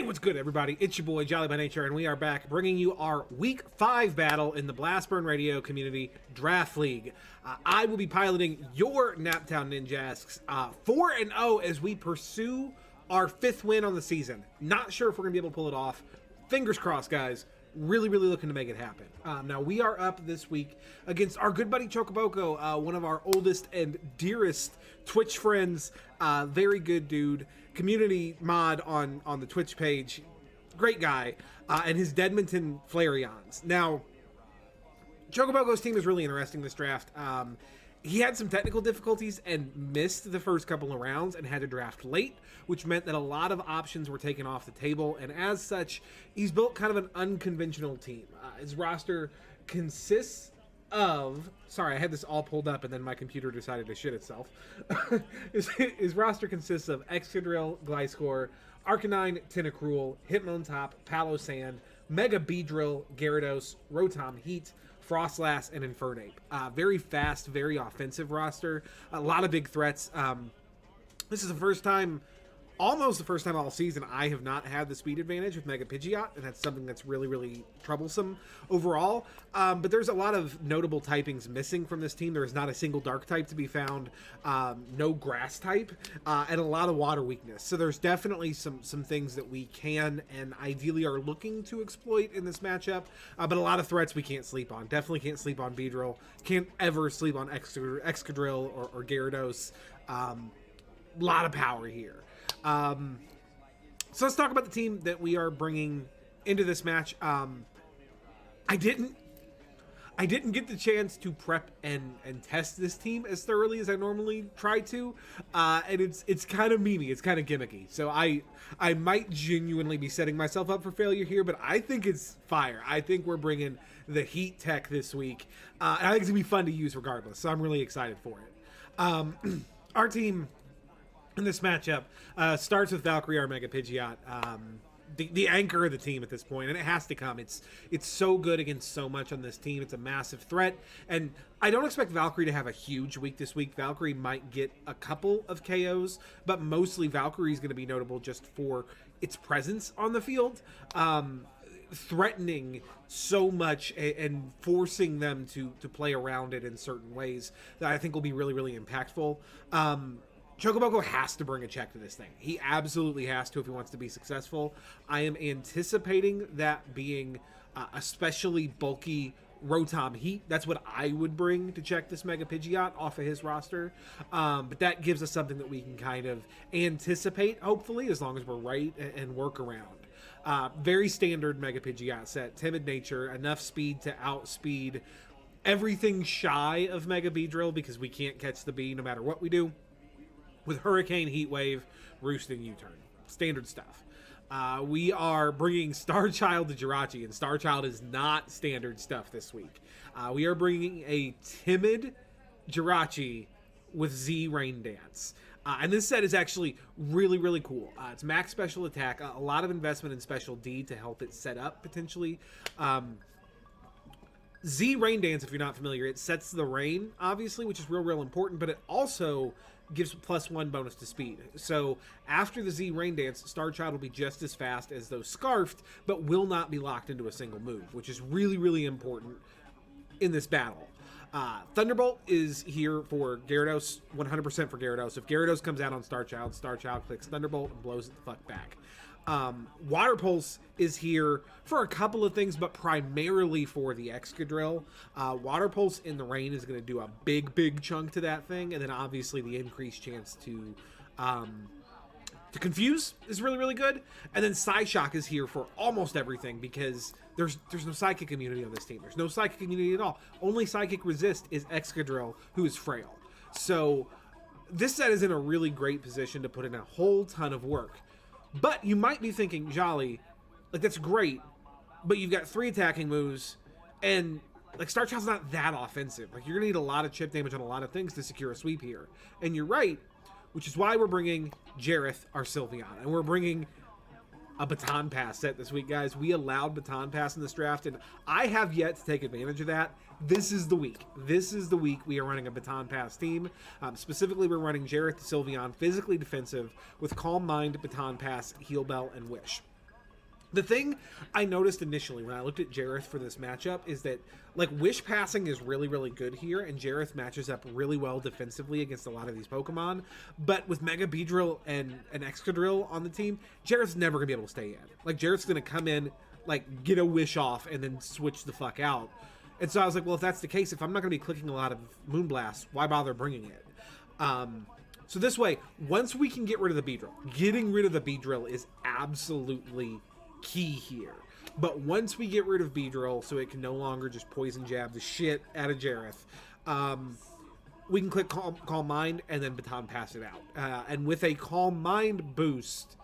Hey, what's good, everybody? It's your boy, Jolly by Nature, and we are back bringing you our Week 5 battle in the Blastburn Radio Community Draft League. I will be piloting your Naptown Ninjasks 4-0 as we pursue our 5th win on the season. Not sure if we're going to be able to pull it off. Fingers crossed, guys. Really looking to make it happen. Now, we are up this week against our good buddy Chocoboco, one of our oldest and dearest Twitch friends. Very good dude. Community mod on the Twitch page. Great guy. And his Deadmonton Flareons. Now, Chocoboco's team is really interesting this draft. He had some technical difficulties and missed the first couple of rounds and had to draft late, which meant that a lot of options were taken off the table. And as such, he's built kind of an unconventional team. His roster consists of... Sorry, I had this all pulled up and then my computer decided to shit itself. His roster consists of Excadrill, Gliscor, Arcanine, Tentacruel, Hitmontop, Palossand, Mega Beedrill, Gyarados, Rotom Heat, Frostlass, and Infernape. Very fast, very offensive roster. A lot of big threats. This is the first time, almost the first time all season, I have not had the speed advantage with Mega Pidgeot, and that's something that's really troublesome overall. But there's a lot of notable typings missing from this team. There is not a single dark type to be found, no grass type, and a lot of water weakness. So there's definitely some things that we can and ideally are looking to exploit in this matchup, but a lot of threats we can't sleep on. Definitely can't sleep on Beedrill. Can't ever sleep on Excadrill or Gyarados. A lot of power here. So let's talk about the team that we are bringing into this match. I didn't get the chance to prep and test this team as thoroughly as I normally try to, and it's kind of memey, it's kind of gimmicky. So I might genuinely be setting myself up for failure here, but I think it's fire. I think we're bringing the heat tech this week, and I think it's gonna be fun to use regardless. So I'm really excited for it. Our team in this matchup starts with Valkyrie, our Mega Pidgeot, the anchor of the team at this point, and it has to come. It's so good against so much on this team. It's a massive threat, and I don't expect Valkyrie to have a huge week this week. Valkyrie might get a couple of KOs, but mostly Valkyrie is going to be notable just for its presence on the field, threatening so much and forcing them to play around it in certain ways that I think will be really impactful. Chocoboco has to bring a check to this thing. He absolutely has to if he wants to be successful. I am anticipating that being especially bulky Rotom Heat. That's what I would bring to check this Mega Pidgeot off of his roster. But that gives us something that we can kind of anticipate, hopefully, as long as we're right, and work around. Very standard Mega Pidgeot set. Timid nature, enough speed to outspeed everything shy of Mega Beedrill because we can't catch the bee no matter what we do. With Hurricane, Heat Wave, Roost, and U-Turn. Standard stuff. We are bringing Starchild to Jirachi, and Starchild is not standard stuff this week. We are bringing a timid Jirachi with Z Rain Dance. And this set is actually really cool. It's max special attack, a lot of investment in special D to help it set up, potentially. Z Rain Dance, if you're not familiar, it sets the rain, obviously, which is real important, but it also gives +1 bonus to speed. So after the Z Rain Dance, Starchild will be just as fast as those Scarfed, but will not be locked into a single move, which is really important in this battle. Thunderbolt is here for Gyarados, 100% for Gyarados. If Gyarados comes out on Starchild, Starchild clicks Thunderbolt and blows it the fuck back. Water Pulse is here for a couple of things, but primarily for the Excadrill. Water Pulse in the rain is going to do a big chunk to that thing, and then obviously the increased chance to confuse is really good. And then Psyshock is here for almost everything because there's no Psychic immunity on this team. There's no Psychic immunity at all. Only Psychic resist is Excadrill, who is frail. So this set is in a really great position to put in a whole ton of work. But you might be thinking, Jolly, like, that's great, but you've got 3 attacking moves, and, like, Starchild's not that offensive. Like, you're going to need a lot of chip damage on a lot of things to secure a sweep here. And you're right, which is why we're bringing Jareth, our Sylveon, and we're bringing a Baton Pass set this week, guys. We allowed Baton Pass in this draft, and I have yet to take advantage of that. This is the week. This is the week we are running a Baton Pass team. Specifically, we're running Jareth the Sylveon, physically defensive, with Calm Mind, Baton Pass, Heal Bell, and Wish. The thing I noticed initially when I looked at Jareth for this matchup is that, like, Wish passing is really, really good here, and Jareth matches up really well defensively against a lot of these Pokemon. But with Mega Beedrill and an Excadrill on the team, Jareth's never going to be able to stay in. Like, Jareth's going to come in, like, get a Wish off, and then switch the fuck out. And so I was like, well, if that's the case, if I'm not going to be clicking a lot of Moonblast, why bother bringing it? So this way, once we can get rid of the Beedrill, getting rid of the Beedrill is absolutely key here. But once we get rid of Beedrill, so it can no longer just poison jab the shit out of Jareth, we can click Calm Mind and then Baton Pass it out. And with a Calm Mind boost,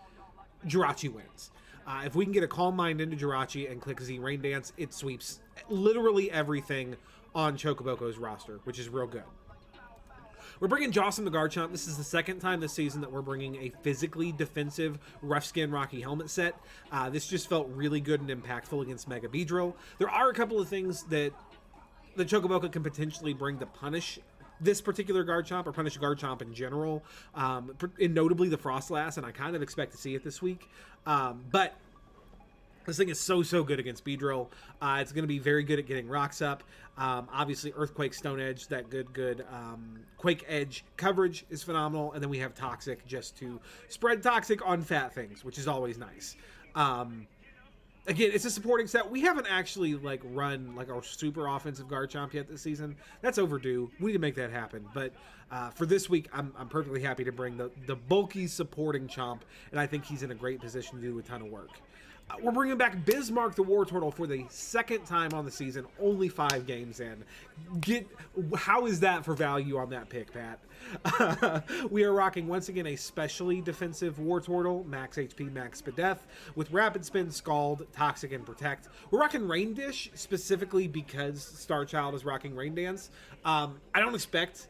Jirachi wins. If we can get a Calm Mind into Jirachi and click Z Rain Dance, it sweeps literally everything on Chocoboco's roster, which is real good. We're bringing Jocelyn the Garchomp. This is the second time this season that we're bringing a physically defensive Rough Skin Rocky Helmet set. This just felt really good and impactful against Mega Beedrill. There are a couple of things that the Chocoboco can potentially bring to punish this particular Garchomp, or punish Garchomp in general, and notably the Frostlass, and I kind of expect to see it this week. But this thing is so good against Beedrill. It's going to be very good at getting rocks up. Obviously, Earthquake, Stone Edge, that good Quake Edge coverage is phenomenal. And then we have Toxic just to spread Toxic on fat things, which is always nice. Again, it's a supporting set. We haven't actually run our super offensive Garchomp yet this season. That's overdue. We need to make that happen. But for this week, I'm perfectly happy to bring the bulky supporting Chomp, and I think he's in a great position to do a ton of work. We're bringing back Bismarck the Wartortle for the second time on the season, only 5 games in. How is that for value on that pick, Pat? We are rocking, once again, a specially defensive Wartortle, max HP, max speed death, with Rapid Spin, Scald, Toxic, and Protect. We're rocking Rain Dish, specifically because Starchild is rocking Rain Dance. I don't expect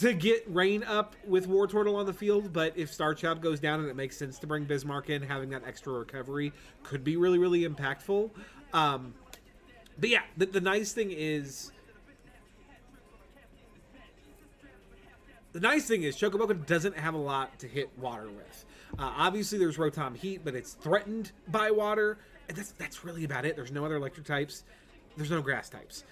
to get Rain up with Wartortle on the field, but if Starchild goes down and it makes sense to bring Bismarck in, having that extra recovery could be really, really impactful. But yeah, the nice thing is Chocoboco doesn't have a lot to hit water with. Obviously, there's Rotom Heat, but it's threatened by water, and that's really about it. There's no other electric types. There's no grass types.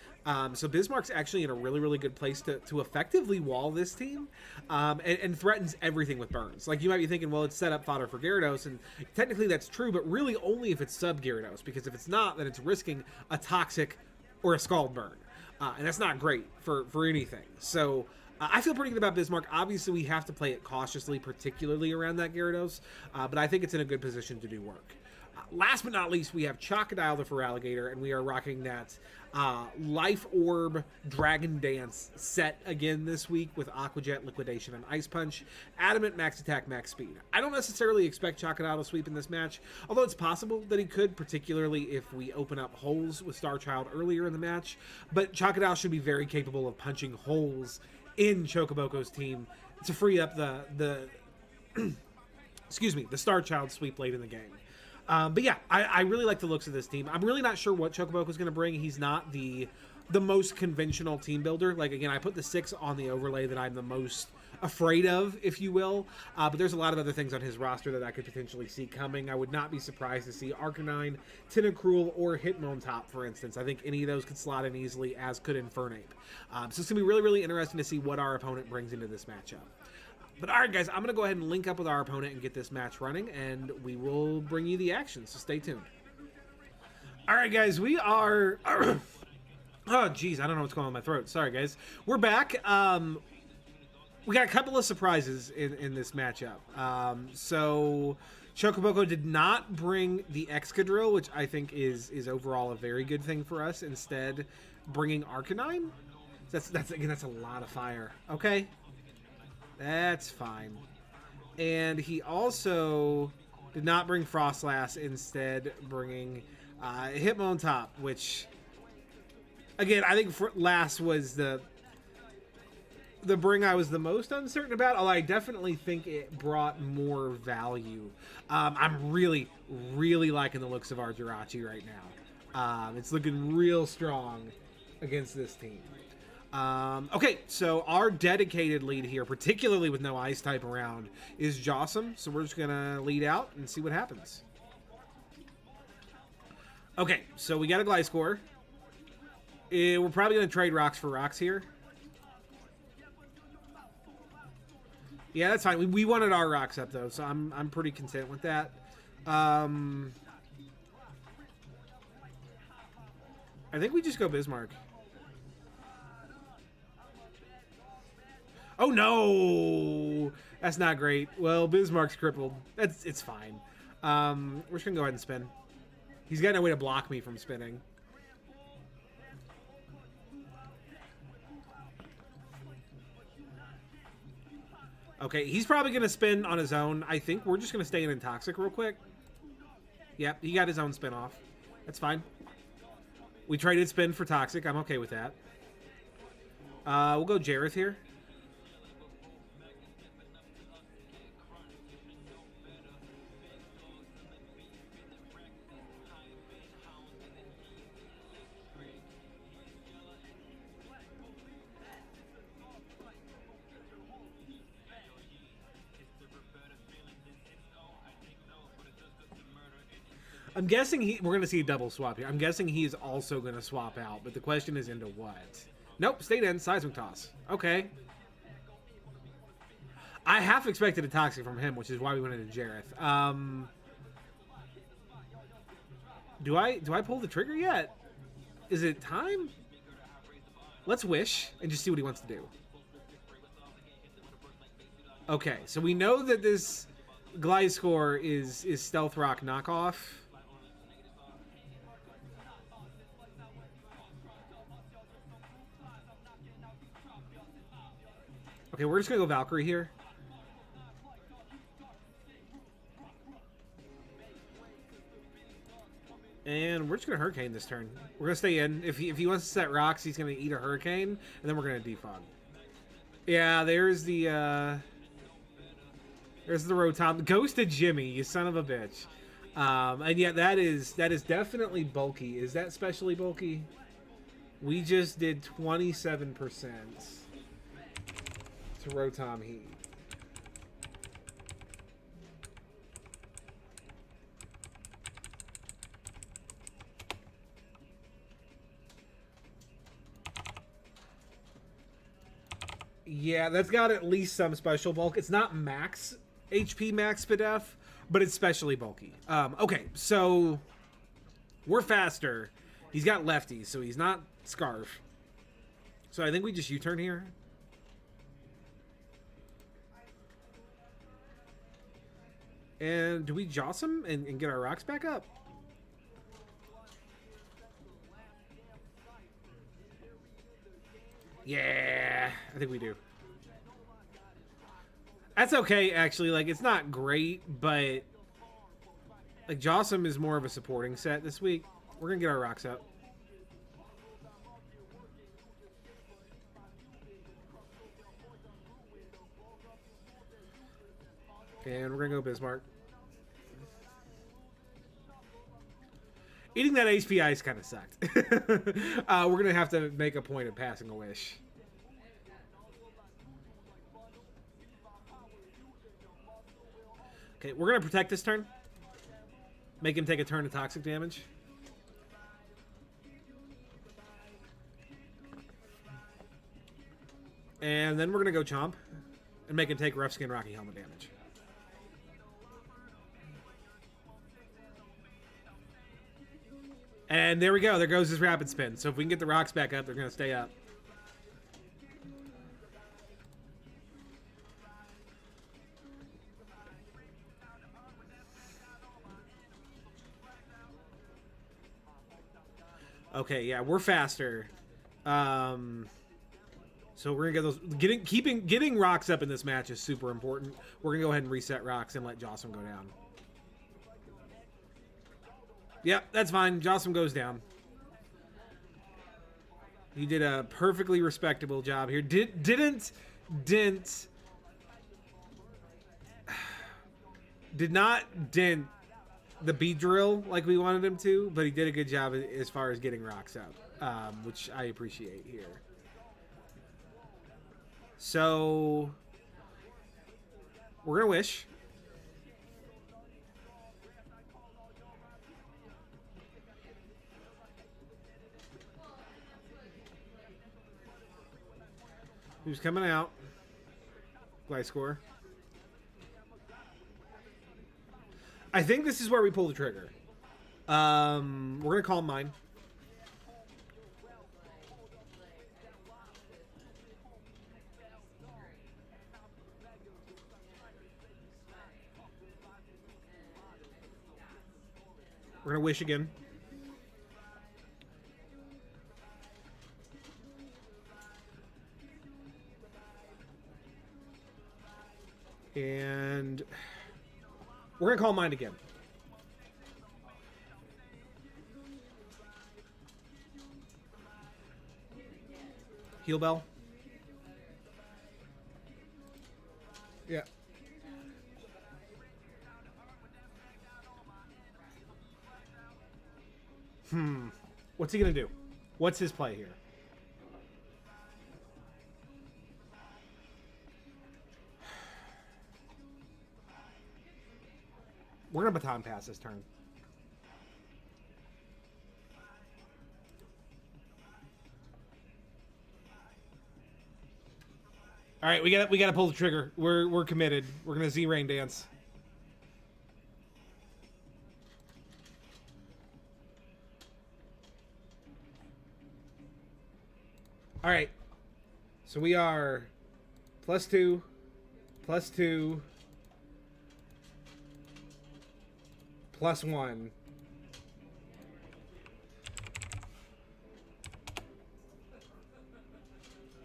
So Bismarck's actually in a really, really good place to effectively wall this team, and threatens everything with burns. Like, you might be thinking, well, it's set up fodder for Gyarados, and technically that's true, but really only if it's sub-Gyarados, because if it's not, then it's risking a Toxic or a Scald burn. And that's not great for anything. So I feel pretty good about Bismarck. Obviously, we have to play it cautiously, particularly around that Gyarados, but I think it's in a good position to do work. Last but not least, we have Chocodile the Feraligatr, and we are rocking that Life Orb Dragon Dance set again this week with Aqua Jet, Liquidation, and Ice Punch. Adamant, max attack, max speed. I don't necessarily expect Chocodile to sweep in this match, although it's possible that he could, particularly if we open up holes with Starchild earlier in the match. But Chocodile should be very capable of punching holes in Chocoboco's team to free up the excuse me, the Starchild sweep late in the game. But yeah, I really like the looks of this team. I'm really not sure what Chocoboco's going to bring. He's not the most conventional team builder. Like, again, I put the 6 on the overlay that I'm the most afraid of, if you will. But there's a lot of other things on his roster that I could potentially see coming. I would not be surprised to see Arcanine, Tentacruel, or Hitmontop, for instance. I think any of those could slot in easily, as could Infernape. So it's going to be really, really interesting to see what our opponent brings into this matchup. But all right, guys, I'm going to go ahead and link up with our opponent and get this match running, and we will bring you the action, so stay tuned. All right, guys, we are... oh, geez, I don't know what's going on in my throat. Sorry, guys. We're back. We got a couple of surprises in this matchup. So Chocoboco did not bring the Excadrill, which I think is overall a very good thing for us. Instead, bringing Arcanine. That's a lot of fire. Okay. That's fine. And he also did not bring Frostlass, instead bringing Hitmontop, which, again, I think last was the bring I was the most uncertain about, although I definitely think it brought more value. I'm really, really liking the looks of our Jirachi right now. It's looking real strong against this team. Okay, so our dedicated lead here, particularly with no ice type around, is Jossum. So we're just going to lead out and see what happens. Okay, so we got a Gliscor. We're probably going to trade rocks for rocks here. Yeah, that's fine. We wanted our rocks up, though, so I'm pretty content with that. I think we just go Bismarck. Oh, no! That's not great. Well, Bismarck's crippled. It's fine. We're just going to go ahead and spin. He's got no way to block me from spinning. Okay, he's probably going to spin on his own. I think we're just going to stay in Intoxic real quick. Yep, he got his own spin off. That's fine. We traded spin for Toxic. I'm okay with that. We'll go Jareth here. I'm guessing we're going to see a double swap here. I'm guessing he's also going to swap out, but the question is into what? Nope, stayed in. Seismic Toss. Okay. I half expected a Toxic from him, which is why we went into Jareth. Do I pull the trigger yet? Is it time? Let's wish and just see what he wants to do. Okay, so we know that this Gliscor is Stealth Rock knockoff. Okay, we're just going to go Valkyrie here. And we're just going to Hurricane this turn. We're going to stay in. If he wants to set rocks, he's going to eat a Hurricane, and then we're going to defog. Yeah, there's the Rotom. Ghosted Jimmy, you son of a bitch. And yeah, that is definitely bulky. Is that specially bulky? We just did 27%. To Rotom Heat. Yeah, that's got at least some special bulk. It's not max HP max Spadef, but it's specially bulky. Okay, so we're faster. He's got lefties, so he's not Scarf. So I think we just U-turn here. And do we Joss him and get our rocks back up? Yeah, I think we do. That's okay, actually. Like, it's not great, but like Joss him is more of a supporting set this week. We're gonna get our rocks up. And we're going to go Bismarck. Eating that HP ice kind of sucked. We're going to have to make a point of passing a wish. Okay, we're going to protect this turn. Make him take a turn of toxic damage. And then we're going to go Chomp and make him take Rough Skin Rocky Helmet damage. And there we go. There goes his Rapid Spin. So if we can get the rocks back up, they're going to stay up. Okay, yeah, we're faster. So we're gonna get those. Getting rocks up in this match is super important. We're gonna go ahead and reset rocks and let Jossum go down. Yep, that's fine. Jossum goes down. He did a perfectly respectable job here. Did not dent the beat drill like we wanted him to, but he did a good job as far as getting rocks up, which I appreciate here. So we're gonna wish. Who's coming out? Gliscor. I think this is where we pull the trigger. We're gonna call mine. We're gonna wish again. And we're gonna call mine again. Heal bell. Yeah. What's he gonna do? What's his play here? We're gonna baton pass this turn. All right, we gotta pull the trigger. We're committed. We're gonna Z Rain Dance. All right, so we are +2, +2, +1.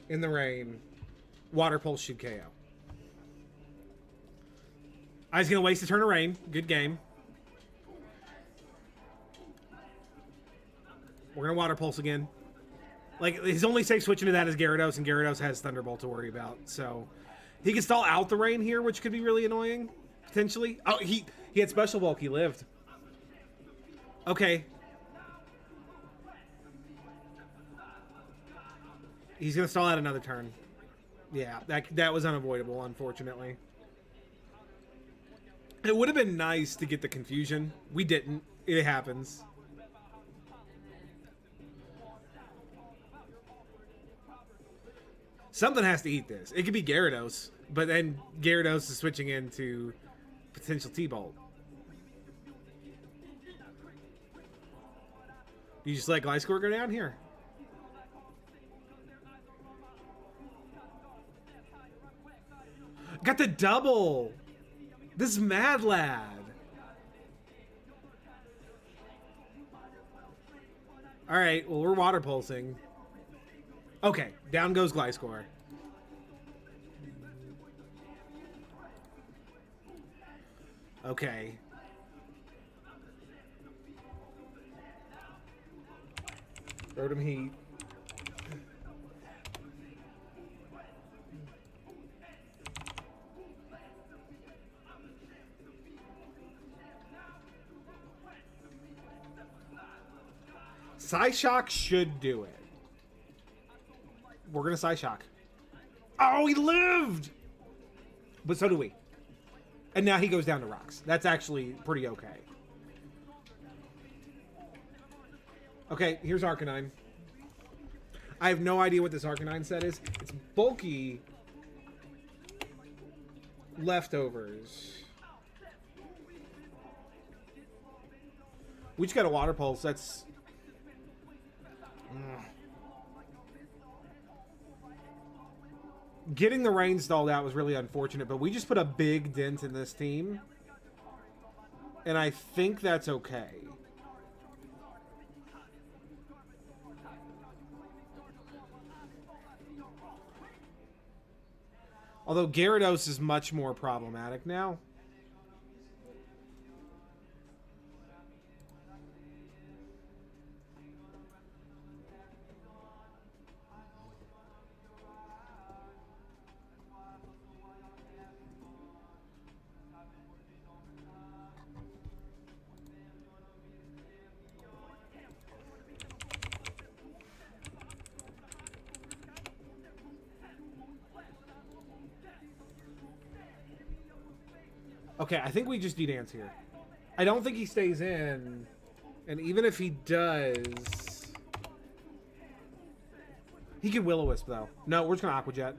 In the rain. Water Pulse should KO. I was going to waste a turn of rain. Good game. We're going to Water Pulse again. Like, his only safe switch into that is Gyarados, and Gyarados has Thunderbolt to worry about. So, he can stall out the rain here, which could be really annoying, potentially. Oh, he had Special Bulk. He lived. Okay. He's going to stall out another turn. Yeah, that was unavoidable, unfortunately. It would have been nice to get the confusion. We didn't. It happens. Something has to eat this. It could be Gyarados, but then Gyarados is switching into potential T-Bolt. You just let Gliscor go down here. Got the double. This is Mad Lad. All right, well, we're water pulsing. Okay, down goes Gliscor. Okay. Rotom Heat. Psyshock should do it. We're going to Psyshock. Oh, he lived! But so do we. And now he goes down to rocks. That's actually pretty okay. Okay, here's Arcanine. I have no idea what this Arcanine set is. It's bulky leftovers. We just got a Water Pulse. That's... Getting the rain stalled out was really unfortunate, but we just put a big dent in this team. And I think that's okay. Although Gyarados is much more problematic now. Okay, I think we just de-dance here. I don't think he stays in. And even if he does... He could Will-O-Wisp, though. No, we're just going to Aqua Jet.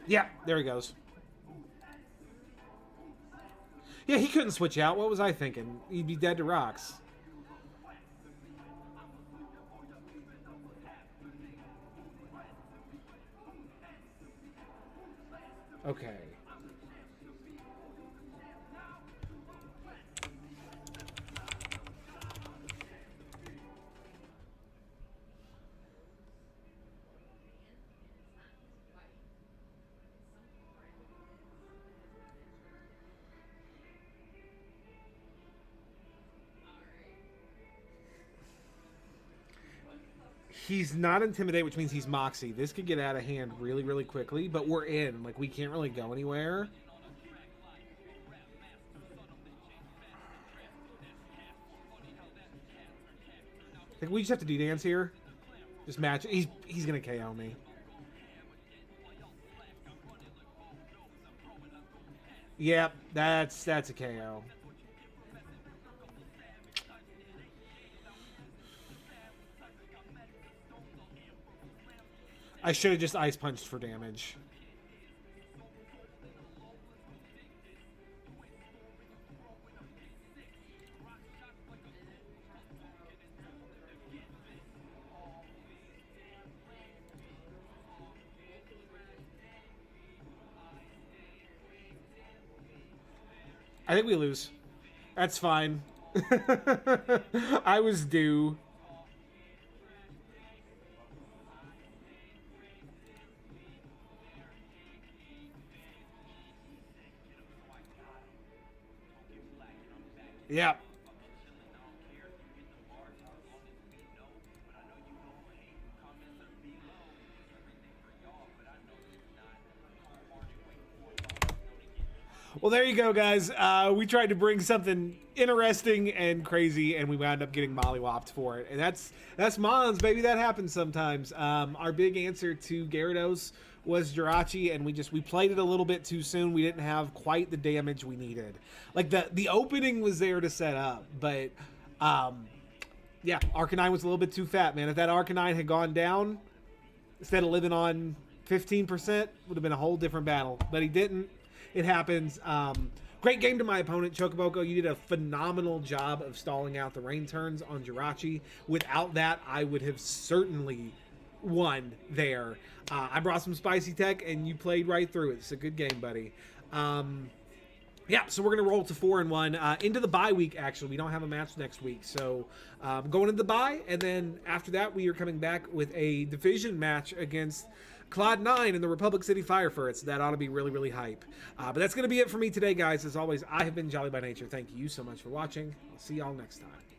Yeah, there he goes. Yeah, he couldn't switch out. What was I thinking? He'd be dead to rocks. Okay. He's not intimidated, which means he's Moxie. This could get out of hand really, really quickly, but we're in. Like, we can't really go anywhere. I think we just have to D-dance here. Just match. He's going to KO me. Yep, that's a KO. I should have just ice punched for damage. I think we lose. That's fine. I was due. Yeah. Well, there you go, guys. We tried to bring something interesting and crazy, and we wound up getting mollywopped for it. And that's Mons, baby. That happens sometimes. Our big answer to Gyarados was Jirachi, and we played it a little bit too soon. We didn't have quite the damage we needed. Like, the opening was there to set up, but yeah, Arcanine was a little bit too fat, man. If that Arcanine had gone down, instead of living on 15%, would have been a whole different battle. But he didn't. It happens. Great game to my opponent, Chocoboco. You did a phenomenal job of stalling out the rain turns on Jirachi. Without that, I would have certainly won there. I brought some spicy tech, and you played right through it. It's a good game, buddy. Yeah, so we're going to roll to 4-1. Into the bye week, actually. We don't have a match next week. So going into the bye, and then after that, we are coming back with a division match against Cloud 9 in the Republic City Fire Ferrets. That ought to be really, really hype. But that's going to be it for me today, guys. As always, I have been Jolly by Nature. Thank you so much for watching. I'll see y'all next time.